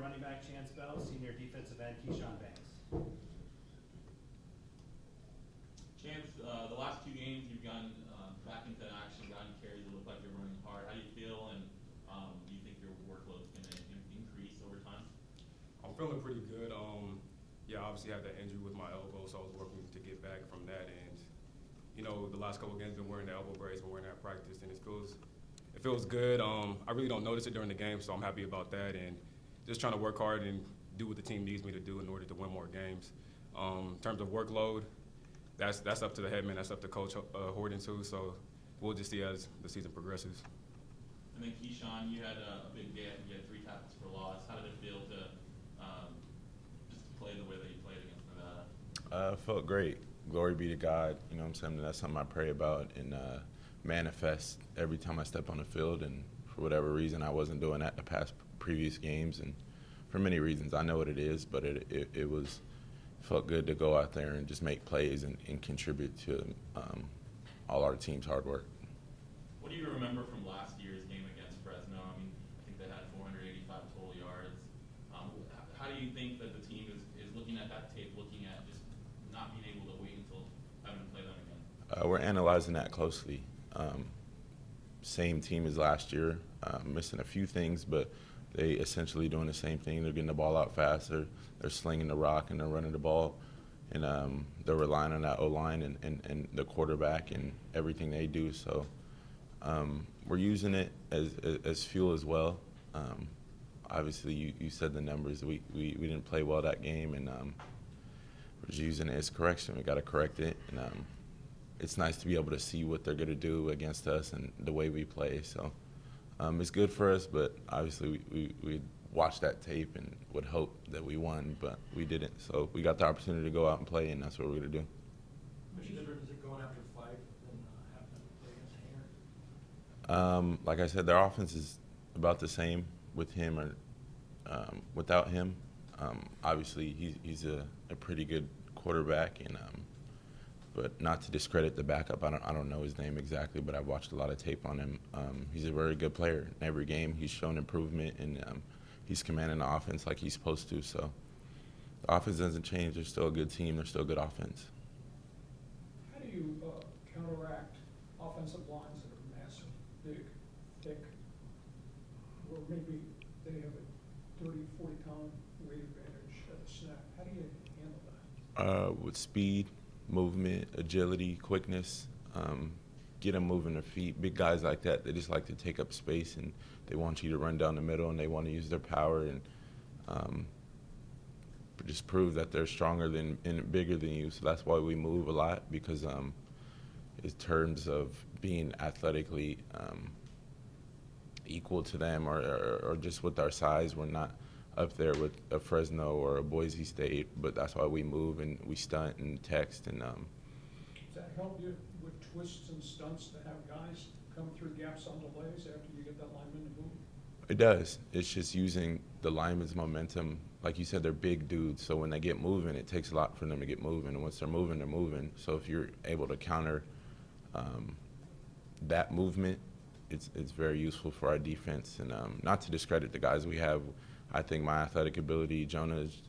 running back Chance Bell, senior defensive end Keshawn Banks. Chance, the last two games you've gotten back into action, gotten carries. It looked like you're running hard. How do you feel, and do you think your workload is going to increase over time? I'm feeling pretty good. Yeah, obviously had that injury with my elbow, so I was working to get back from that. And you know, the last couple of games, been wearing the elbow brace, been wearing that at practice, and it feels good. I really don't notice it during the game, so I'm happy about that. And just trying to work hard and do what the team needs me to do in order to win more games. In terms of workload, that's up to the head man, that's up to Coach Horton too. So we'll just see as the season progresses. And then Keshawn, you had a big day. You had 3 tackles for loss. How did it feel to just play the way that you played against Nevada? Felt great. Glory be to God. You know what I'm saying? That's something I pray about and manifest every time I step on the field. And for whatever reason, I wasn't doing that the previous games, and for many reasons. I know what it is, but it felt good to go out there and just make plays and contribute to all our team's hard work. What do you remember from last year's game against Fresno? I mean, I think they had 485 total yards. How do you think that the team is looking at that tape, looking at just not being able to wait until having to play them again? We're analyzing that closely. Same team as last year, missing a few things, but they essentially doing the same thing. They're getting the ball out faster. They're slinging the rock and they're running the ball. And they're relying on that O-line and the quarterback and everything they do. So we're using it as fuel as well. Obviously, you said the numbers. We didn't play well that game, and we're just using it as correction. We got to correct it. And it's nice to be able to see what they're going to do against us and the way we play. So it's good for us, but obviously we watched that tape and would hope that we won, but we didn't. So we got the opportunity to go out and play, and that's what we're going to do. Much different is it going after 5 than having to play against Hanger? Like I said, their offense is about the same with him or without him. Obviously, he's a pretty good quarterback, and but not to discredit the backup. I don't know his name exactly, but I've watched a lot of tape on him. He's a very good player. In every game, he's shown improvement, and he's commanding the offense like he's supposed to. So the offense doesn't change. They're still a good team. They're still a good offense. How do you counteract offensive lines that are massive, big, thick, or maybe they have a 30, 40-pound weight advantage at the snap? How do you handle that? With speed, movement, agility, quickness, get them moving their feet. Big guys like that, they just like to take up space, and they want you to run down the middle, and they want to use their power and just prove that they're stronger and bigger than you. So that's why we move a lot, because in terms of being athletically equal to them or just with our size, we're not up there with a Fresno or a Boise State, but that's why we move and we stunt and text. And Does that help you with twists and stunts to have guys come through gaps on delays after you get that lineman to move? It does. It's just using the lineman's momentum. Like you said, they're big dudes, so when they get moving, it takes a lot for them to get moving. And once they're moving, they're moving. So if you're able to counter that movement, it's very useful for our defense. And not to discredit the guys we have, I think my athletic ability, Jonah's,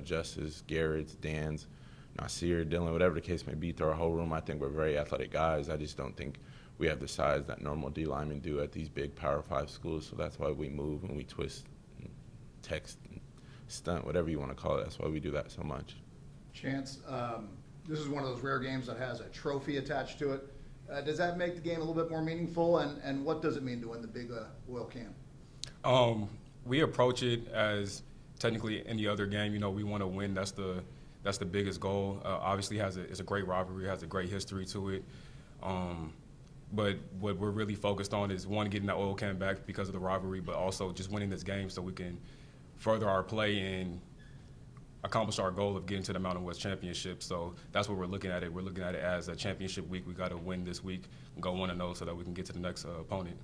Justice, Garrett's, Dan's, Nasir, Dylan, whatever the case may be, through our whole room, I think we're very athletic guys. I just don't think we have the size that normal D linemen do at these big Power 5 schools. So that's why we move and we twist, and text, and stunt, whatever you want to call it. That's why we do that so much. Chance, this is one of those rare games that has a trophy attached to it. Does that make the game a little bit more meaningful, and what does it mean to win the big Oil Can? We approach it as technically any other game. You know, we want to win. That's the biggest goal. Obviously, it's a great rivalry. Has a great history to it. But what we're really focused on is, one, getting that Oil Can back because of the rivalry, but also just winning this game so we can further our play and accomplish our goal of getting to the Mountain West Championship. So that's what we're looking at it. We're looking at it as a championship week. We got to win this week and go 1-0 so that we can get to the next opponent.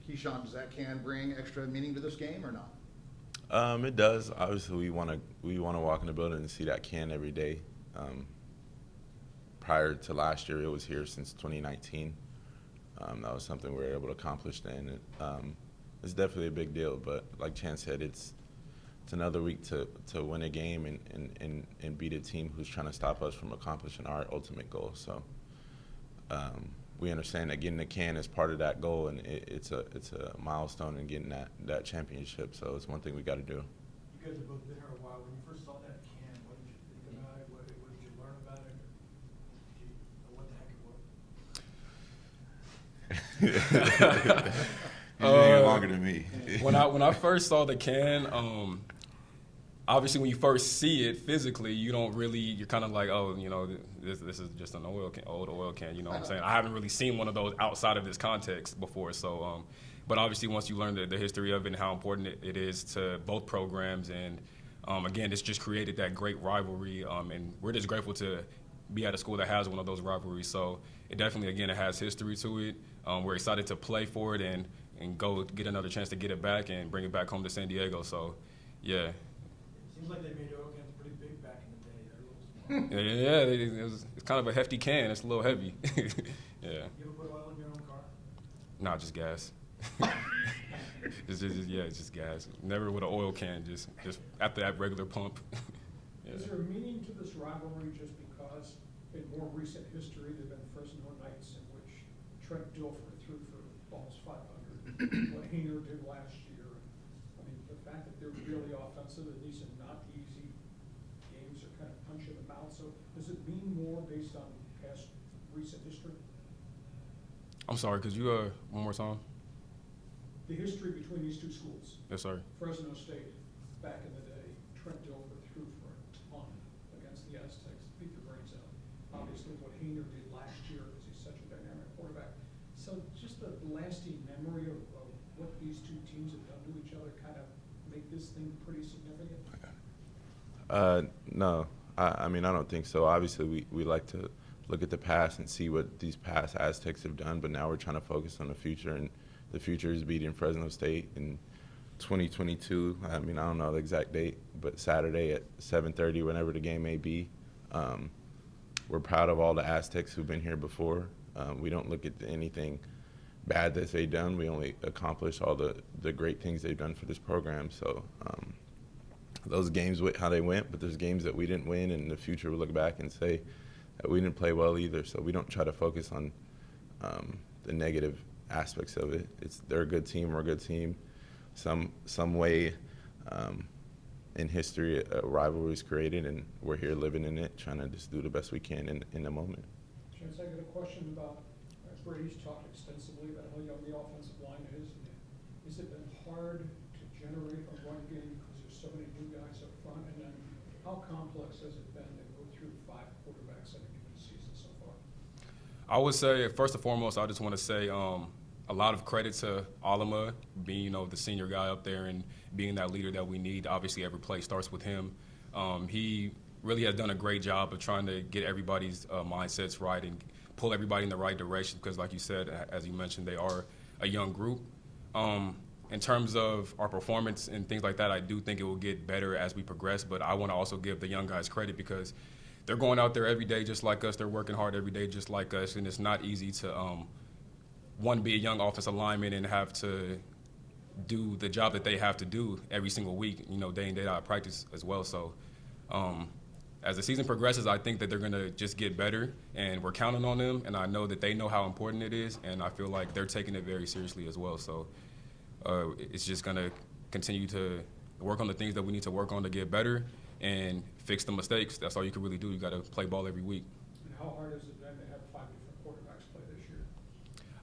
Keshawn, does that can bring extra meaning to this game or not? It does. Obviously, we want to walk in the building and see that can every day. Prior to last year, it was here since 2019. That was something we were able to accomplish then. It's definitely a big deal, but like Chance said, it's it's another week to win a game and beat a team who's trying to stop us from accomplishing our ultimate goal. So we understand that getting the can is part of that goal, and it's a milestone in getting that championship. So it's one thing we got to do. You guys have both been here a while. When you first saw that can, what did you think about it? What did you learn about it? Did you know what the heck it was? You've been here longer than me. When I first saw the can, obviously when you first see it physically, you're kind of like, oh, this is just an old oil can, you know what I'm saying? I haven't really seen one of those outside of this context before, so but obviously once you learn the history of it and how important it is to both programs, and again, it's just created that great rivalry, and we're just grateful to be at a school that has one of those rivalries. So it definitely, again, it has history to it. We're excited to play for it and go get another chance to get it back and bring it back home to San Diego. So, yeah. It seems like they made oil cans pretty big back in the day. They're a little small. Yeah, it's kind of a hefty can. It's a little heavy. Yeah. You ever put oil in your own car? Nah, just gas. It's just gas. Never with an oil can, just at that regular pump. Yeah. Is there a meaning to this rivalry just because in more recent history there have been Fresno nights in which Trent Dilfer threw for almost 500, what Hayner did last year? I mean, the fact that they're really offensive and these are not easy games are kind of punch in the mouth. So does it mean more based on past recent history? I'm sorry, could you one more time? The history between these two schools. Yes, sir. Fresno State, back in the day, Trent Dilfer threw for a ton against the Aztecs, beat their brains out. Obviously, what Hayner did last year, because he's such a dynamic quarterback. So just the lasting memory of what these two teams have done to each other kind of make this thing pretty significant? No, I mean, I don't think so. Obviously, we like to look at the past and see what these past Aztecs have done, but now we're trying to focus on the future, and the future is beating Fresno State in 2022. I mean, I don't know the exact date, but Saturday at 7:30, whenever the game may be. We're proud of all the Aztecs who've been here before. We don't look at anything bad that they've done. We only accomplish all the great things they've done for this program. So those games, how they went, but there's games that we didn't win, and in the future we'll look back and say that we didn't play well either. So we don't try to focus on the negative aspects of it. They're a good team, we're a good team. Some way in history a rivalry is created, and we're here living in it, trying to just do the best we can in the moment. Chance, I got a question about, Brady's talked extensively about how young the offensive line is. Has it been hard to generate a run game because there's so many new guys up front? And then how complex has it been to go through 5 quarterbacks in a given season so far? I would say, first and foremost, I just want to say a lot of credit to Alama being, the senior guy up there and being that leader that we need. Obviously, every play starts with him. He really has done a great job of trying to get everybody's mindsets right and pull everybody in the right direction because, like you said, as you mentioned, they are a young group. In terms of our performance and things like that, I do think it will get better as we progress, but I want to also give the young guys credit because they're going out there every day just like us. They're working hard every day just like us, and it's not easy to, be a young offensive lineman and have to do the job that they have to do every single week, day in, day out of practice as well. So as the season progresses, I think that they're going to just get better, and we're counting on them, and I know that they know how important it is, and I feel like they're taking it very seriously as well. So it's just going to continue to work on the things that we need to work on to get better and fix the mistakes. That's all you can really do. You got to play ball every week. And how hard has it been to have 5 different quarterbacks play this year?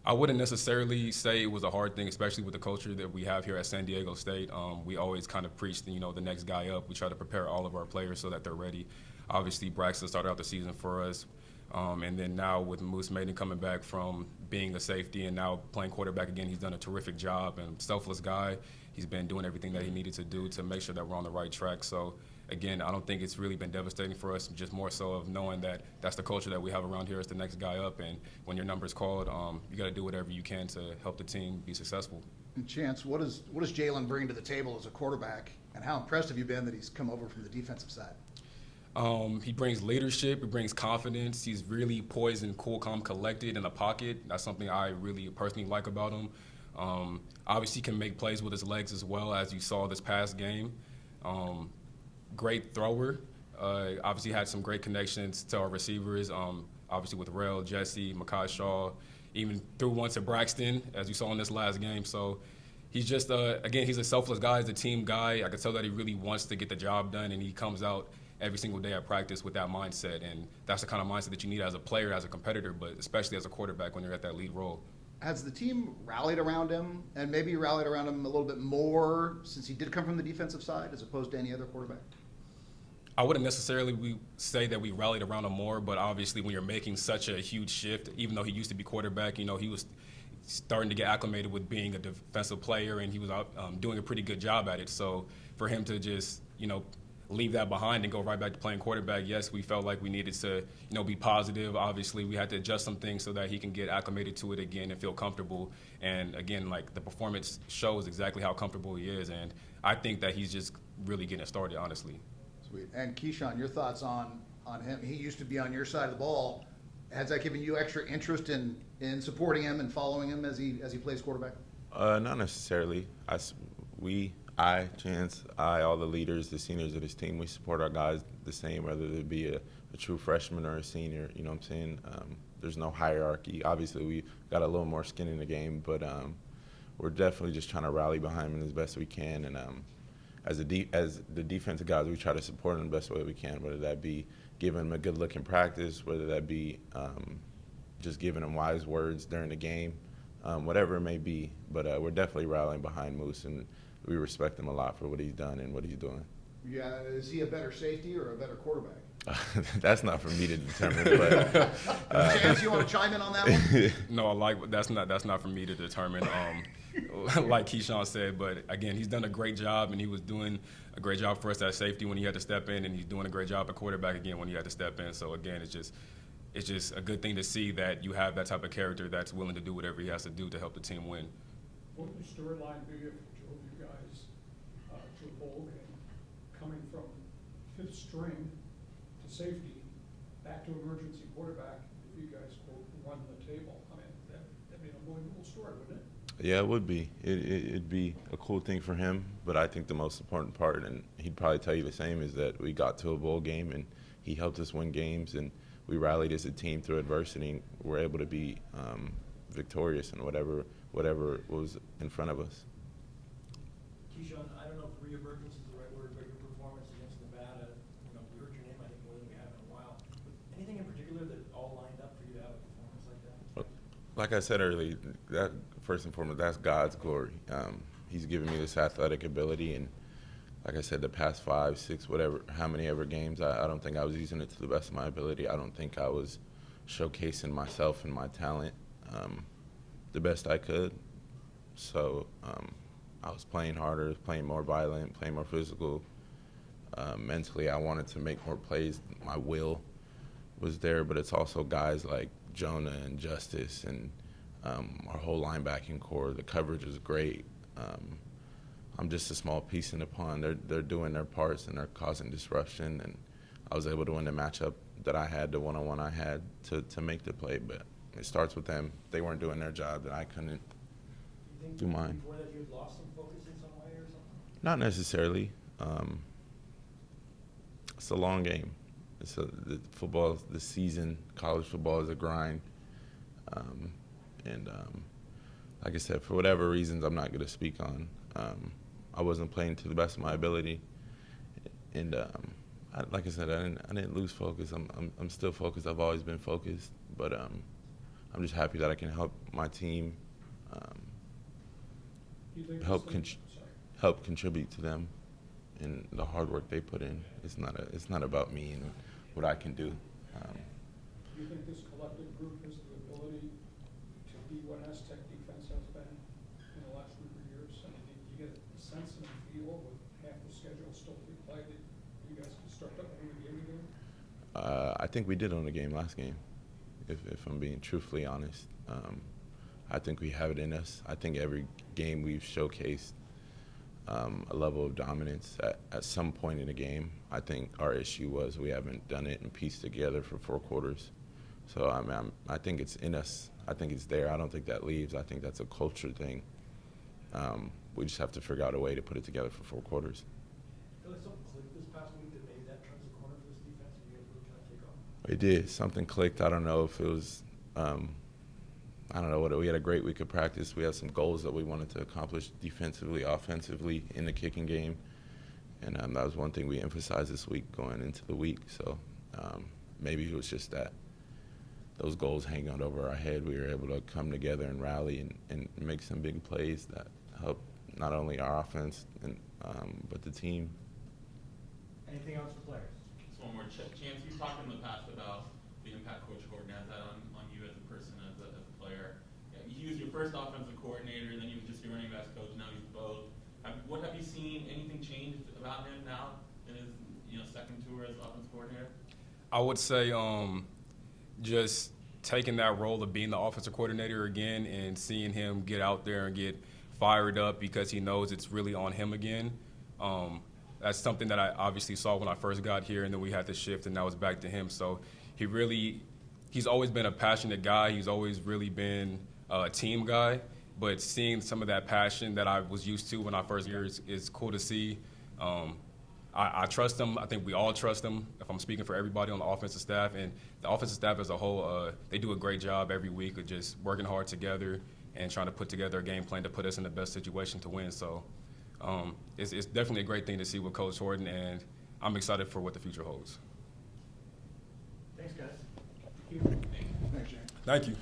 I wouldn't necessarily say it was a hard thing, especially with the culture that we have here at San Diego State. We always kind of preach, the next guy up. We try to prepare all of our players so that they're ready. Obviously, Braxton started out the season for us. And then now with Moose Maiden coming back from being a safety and now playing quarterback again, he's done a terrific job and selfless guy. He's been doing everything that he needed to do to make sure that we're on the right track. So, again, I don't think it's really been devastating for us, just more so of knowing that that's the culture that we have around here as the next guy up. And when your number's called, you got to do whatever you can to help the team be successful. And Chance, what does Jalen bring to the table as a quarterback, and how impressed have you been that he's come over from the defensive side? He brings leadership. He brings confidence. He's really poised and cool, calm, collected in the pocket. That's something I really personally like about him. Obviously, he can make plays with his legs as well, as you saw this past game. Great thrower. Obviously had some great connections to our receivers. Obviously with Rel, Jesse, Makai Shaw, even threw one to Braxton, as you saw in this last game. So he's just, again, he's a selfless guy. He's a team guy. I can tell that he really wants to get the job done, and he comes out every single day at practice with that mindset. And that's the kind of mindset that you need as a player, as a competitor, but especially as a quarterback when you're at that lead role. Has the team rallied around him, and maybe rallied around him a little bit more since he did come from the defensive side as opposed to any other quarterback? I wouldn't necessarily say that we rallied around him more, but obviously when you're making such a huge shift, even though he used to be quarterback, he was starting to get acclimated with being a defensive player, and he was doing a pretty good job at it. So for him to just, leave that behind and go right back to playing quarterback, yes, we felt like we needed to, be positive. Obviously, we had to adjust some things so that he can get acclimated to it again and feel comfortable. And again, like the performance shows exactly how comfortable he is, and I think that he's just really getting started, honestly. Sweet. And Keshawn, your thoughts on him? He used to be on your side of the ball. Has that given you extra interest in supporting him and following him as he plays quarterback? Not necessarily. Chance, all the leaders, the seniors of this team, we support our guys the same, whether it be a true freshman or a senior. You know what I'm saying? There's no hierarchy. Obviously, we got a little more skin in the game, but we're definitely just trying to rally behind him as best we can. And as the defensive guys, we try to support him the best way we can, whether that be giving him a good look in practice, whether that be just giving him wise words during the game, whatever it may be. But we're definitely rallying behind Moose, and we respect him a lot for what he's done and what he's doing. Yeah, is he a better safety or a better quarterback? That's not for me to determine. But Chance, you want to chime in on that one? No, that's not for me to determine. Like Keshawn said, but again, he's done a great job, and he was doing a great job for us at safety when he had to step in, and he's doing a great job at quarterback again when he had to step in. So again, it's just a good thing to see that you have that type of character that's willing to do whatever he has to do to help the team win. What would the storyline be if it drove you guys to a bowl game, coming from fifth string to safety, back to emergency quarterback, if you guys quote run the table? I mean, that'd be an unbelievable story, wouldn't it? Yeah, it would be. It'd be a cool thing for him, but I think the most important part, and he'd probably tell you the same, is that we got to a bowl game and he helped us win games, and we rallied as a team through adversity, and we're able to be victorious in whatever was in front of us. Keshawn, I don't know if reemergence is the right word, but your performance against Nevada, we heard your name, I think, more than we have in a while. Anything in particular that all lined up for you to have a performance like that? Like I said earlier, that first and foremost, that's God's glory. He's given me this athletic ability, and like I said, the past 5, 6, how many ever games, I don't think I was using it to the best of my ability. I don't think I was showcasing myself and my talent the best I could. So I was playing harder, playing more violent, playing more physical. Mentally, I wanted to make more plays. My will was there, but it's also guys like Jonah and Justice and our whole linebacking core. The coverage is great. I'm just a small piece in the pond. They're doing their parts, and they're causing disruption, and I was able to win the matchup that I had, the one-on-one I had to make the play. But it starts with them. They weren't doing their job, and I couldn't do mine. Before that you had lost some focus in some way or something? Not necessarily. It's a long game. The football, the season, college football is a grind. Like I said, for whatever reasons I'm not going to speak on, I wasn't playing to the best of my ability. And like I said, I didn't lose focus. I'm still focused. I've always been focused. But I'm just happy that I can help my team, help contribute to them and the hard work they put in. It's not about me and what I can do. Do you think this collective group has the ability to be what Aztec defense has been in the last group of years? I mean, do you get a sense and a feel with half the schedule still to be played that you guys can start to own the game again? I think we did own the game last game, if I'm being truthfully honest. I think we have it in us. I think every game we've showcased a level of dominance at some point in the game. I think our issue was we haven't done it and pieced together for 4 quarters. So I think it's in us. I think it's there. I don't think that leaves. I think that's a culture thing. We just have to figure out a way to put it together for 4 quarters. Coach, It did. Something clicked. I don't know if it was, I don't know what. We had a great week of practice. We had some goals that we wanted to accomplish defensively, offensively in the kicking game. And that was one thing we emphasized this week going into the week. So maybe it was just that those goals hanging out over our head. We were able to come together and rally and make some big plays that helped not only our offense but the team. Anything else for players? Just one more. Chance, you've talked in the past about the impact Coach Gordon has had on you as a person, as a player. He was your first offensive coordinator, and then he was just your running backs coach. Now he's both. What have you seen? Anything changed about him now in his second tour as offensive coordinator? I would say just taking that role of being the offensive coordinator again and seeing him get out there and get fired up because he knows it's really on him again. That's something that I obviously saw when I first got here, and then we had to shift, and now it's back to him. So he's always been a passionate guy. He's always really been a team guy. But seeing some of that passion that I was used to when I first here is cool to see. I trust him. I think we all trust him, if I'm speaking for everybody on the offensive staff. And the offensive staff as a whole, they do a great job every week of just working hard together and trying to put together a game plan to put us in the best situation to win. So it's definitely a great thing to see with Coach Horton, and I'm excited for what the future holds. Thanks, guys. Thanks, James. Thank you.